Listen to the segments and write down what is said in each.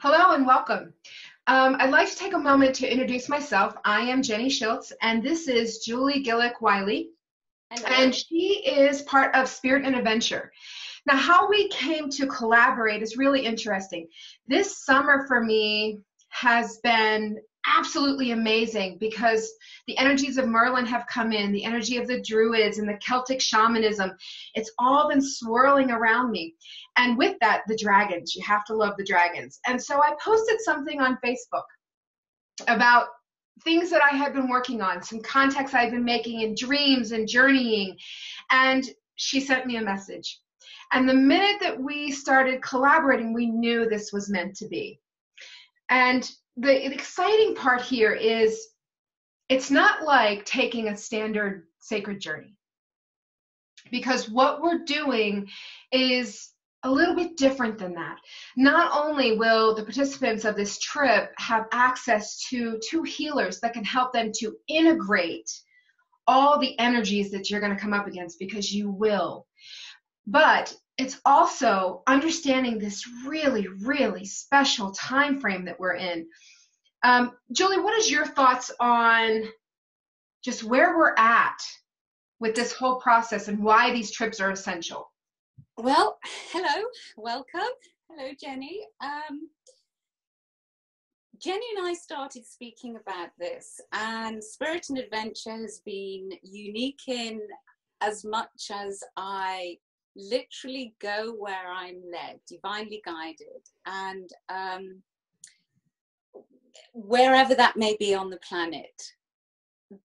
Hello and welcome. I'd like to take a moment to introduce myself. I am Jenny Schiltz, and this is Julie Gullick-Wiley, and she is part of Spirit and Adventure. Now, how we came to collaborate is really interesting. This summer for me has been absolutely amazing because the energies of Merlin have come in, the energy of the Druids and the Celtic shamanism. It's all been swirling around me. And with that, the dragons. You have to love the dragons. And so I posted something on Facebook about things that I had been working on, some contacts I've been making in dreams and journeying. And she sent me a message. And the minute that we started collaborating, we knew this was meant to be. And the exciting part here is it's not like taking a standard sacred journey, because what we're doing is a little bit different than that. Not only will the participants of this trip have access to two healers that can help them to integrate all the energies that you're going to come up against, because you will, but it's also understanding this really, really special time frame that we're in. Julie, what is your thoughts on just where we're at with this whole process and why these trips are essential? Well, hello, welcome. Hello, Jenny. Jenny and I started speaking about this, and Spirit and Adventure has been unique in as much as I literally go where I'm led, divinely guided, and wherever that may be on the planet.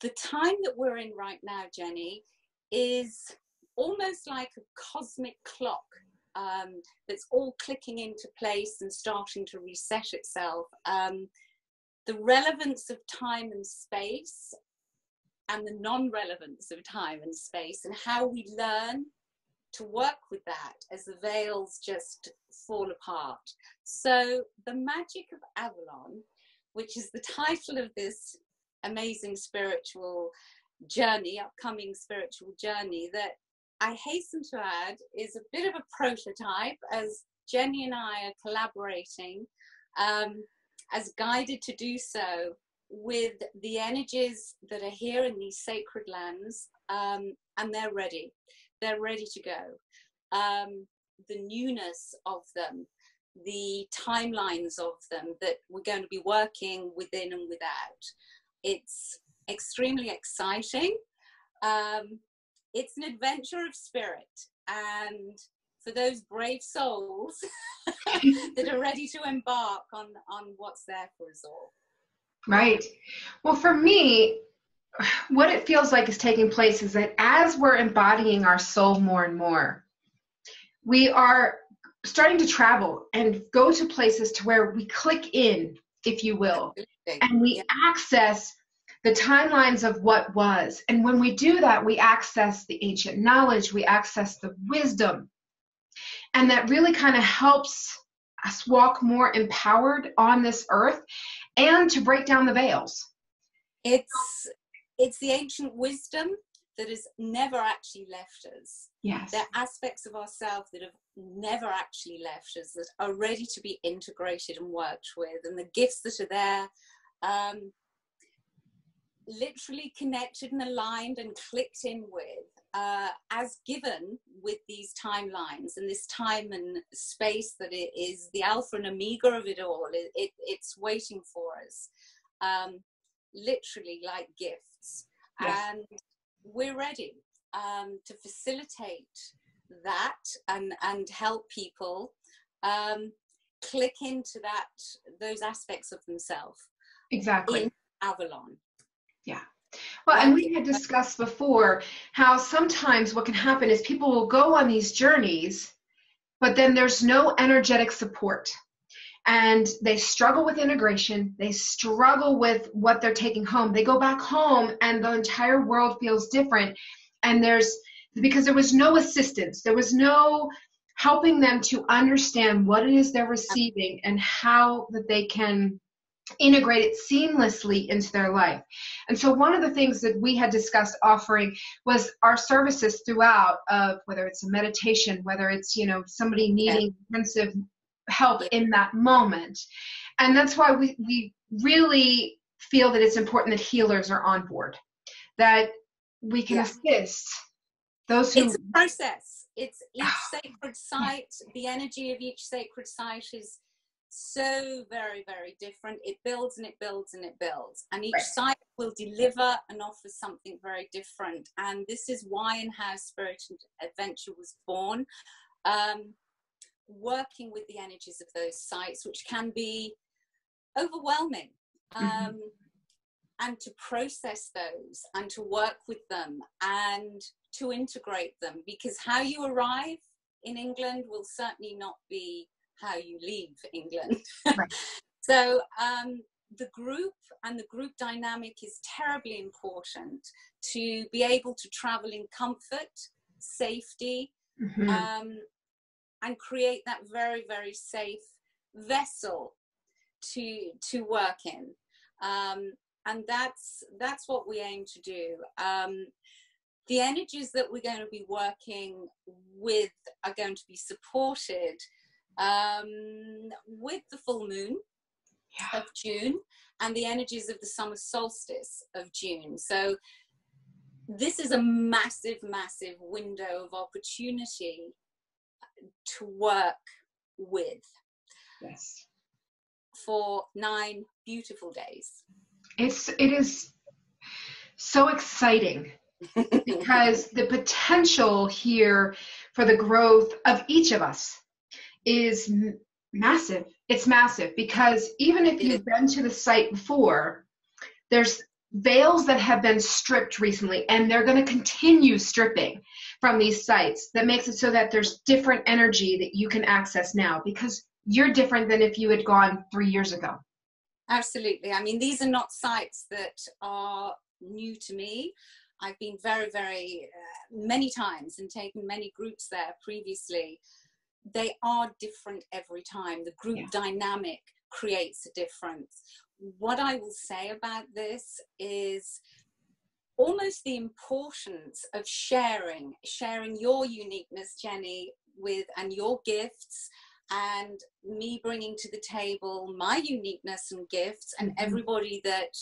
The time that we're in right now, Jenny, is almost like a cosmic clock that's all clicking into place and starting to reset itself. The relevance of time and space and the non-relevance of time and space, and how we learn to work with that as the veils just fall apart. So the magic of Avalon, which is the title of this amazing spiritual journey, upcoming spiritual journey, that I hasten to add is a bit of a prototype, as Jenny and I are collaborating, as guided to do so with the energies that are here in these sacred lands, and they're ready. They're ready to go. The newness of them, the timelines of them that we're going to be working within and without. It's extremely exciting. It's an adventure of spirit, and for those brave souls that are ready to embark on what's there for us all. Right. Well, for me, what it feels like is taking place is that as we're embodying our soul more and more, we are starting to travel and go to places to where we click in, if you will, and we access the timelines of what was. And when we do that, we access the ancient knowledge, we access the wisdom, and that really kind of helps us walk more empowered on this earth and to break down the veils. It's the ancient wisdom that has never actually left us. Yes. There are aspects of ourselves that have never actually left us, that are ready to be integrated and worked with, and the gifts that are there, literally connected and aligned and clicked in with, as given with these timelines and this time and space, that it is the alpha and omega of it all. It's waiting for us, literally like gifts. Yes. And we're ready to facilitate that and help people click into those aspects of themselves. Exactly. In Avalon. Yeah. Well, and we had discussed before how sometimes what can happen is people will go on these journeys, but then there's no energetic support. And they struggle with integration. They struggle with what they're taking home. They go back home and the entire world feels different. And because there was no assistance. There was no helping them to understand what it is they're receiving and how that they can integrate it seamlessly into their life. And so one of the things that we had discussed offering was our services throughout, of whether it's a meditation, whether it's, somebody needing intensive help in that moment. And that's why we really feel that it's important that healers are on board, that we can assist those who... It's a process. It's each sacred site. The energy of each sacred site is so very, very different. It builds and it builds and it builds. And each site will deliver and offer something very different. And this is why and how Spirit and Adventure was born. Working with the energies of those sites, which can be overwhelming. And to process those and to work with them and to integrate them, because how you arrive in England will certainly not be how you leave England. So the group and the group dynamic is terribly important to be able to travel in comfort, safety, and create that very, very safe vessel to work in. And that's what we aim to do. The energies that we're going to be working with are going to be supported with the full moon of June and the energies of the summer solstice of June. So this is a massive, massive window of opportunity to work with for 9 beautiful days. It is so exciting because the potential here for the growth of each of us is massive. It's massive because even if you've been to the site before, there's veils that have been stripped recently, and they're going to continue stripping from these sites. That makes it so that there's different energy that you can access now because you're different than if you had gone 3 years ago. Absolutely. I mean, these are not sites that are new to me. I've been very, very many times and taken many groups there previously. They are different every time. The group dynamic creates a difference. What I will say about this is almost the importance of sharing your uniqueness, Jenny, and your gifts, and me bringing to the table my uniqueness and gifts, and everybody that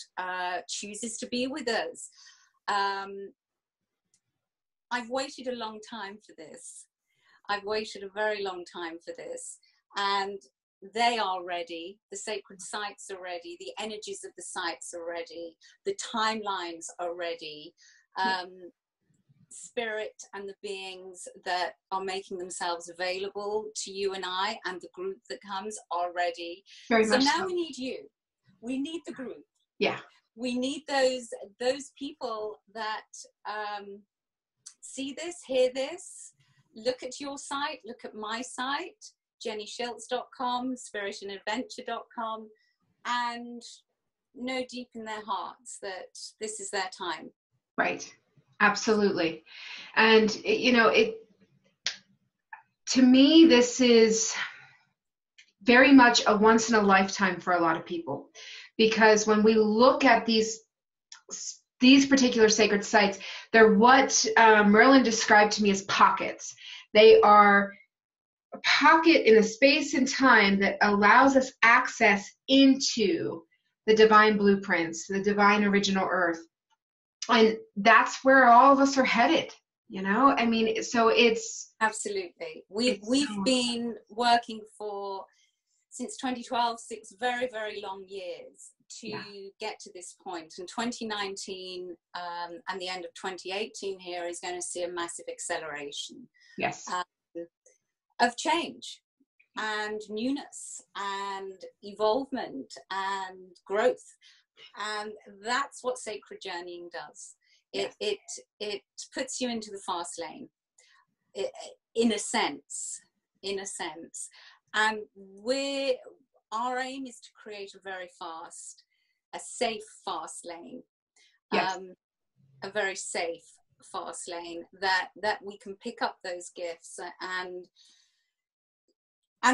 chooses to be with us. I've waited a long time for this. I've waited a very long time for this, and they are ready. The sacred sites are ready. The energies of the sites are ready. The timelines are ready. Spirit and the beings that are making themselves available to you and I and the group that comes are ready. Very so much now so. we need you. We need the group. Yeah. We need those people that see this, hear this, look at your site, look at my site, jennyschiltz.com, spiritandadventure.com, and know deep in their hearts that this is their time. Right. Absolutely. And, to me, this is very much a once in a lifetime for a lot of people, because when we look at these particular sacred sites, they're what Merlin described to me as pockets. They are a pocket in a space and time that allows us access into the divine blueprints, the divine original earth. And that's where all of us are headed, I mean, so it's... Absolutely. We've been working since 2012, 6 very, very long years to get to this point. And 2019 and the end of 2018 here is going to see a massive acceleration. Yes. Of change and newness and evolvement and growth. And that's what sacred journeying does. It puts you into the fast lane, in a sense. And our aim is to create a safe fast lane. Yes. A very safe fast lane that we can pick up those gifts and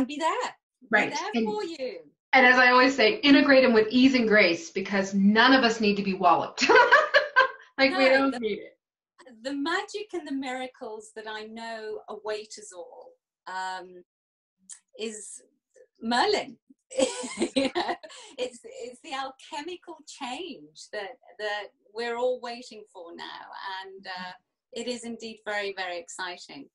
be there. Right. Be there for you. And as I always say, integrate them with ease and grace, because none of us need to be walloped. We don't need it. The magic and the miracles that I know await us all is Merlin. You know, it's the alchemical change that we're all waiting for now, and it is indeed very, very exciting.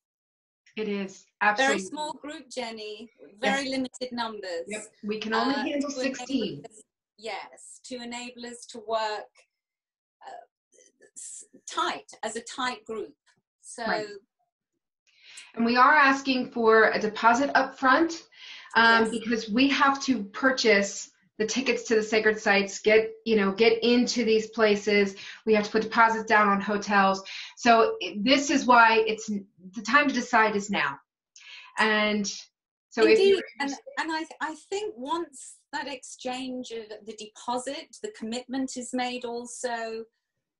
It is, absolutely. Very small group, Jenny, very limited numbers. Yep. We can only handle 16. To enable us to work tight, as a tight group. So, right. And we are asking for a deposit up front, because we have to purchase the tickets to the sacred sites, get into these places. We have to put deposits down on hotels. So this is why it's the time to decide is now. And so indeed, and I think once that exchange of the deposit, the commitment is made, also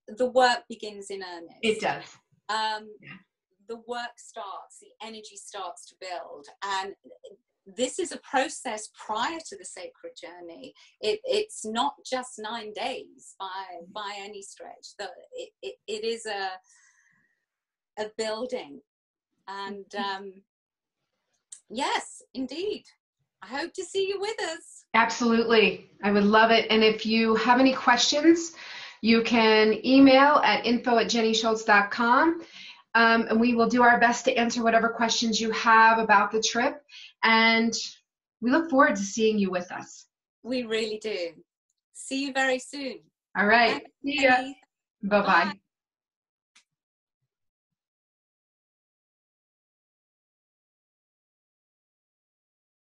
the work begins in earnest. It does. The work starts, the energy starts to build, and this is a process prior to the sacred journey. It's not just 9 days by any stretch. It is a building, and yes, indeed. I hope to see you with us. Absolutely. I would love it. And if you have any questions, you can email at info@jennyschiltz.com. And we will do our best to answer whatever questions you have about the trip. And we look forward to seeing you with us. We really do. See you very soon. All right. Bye. See ya. Bye-bye.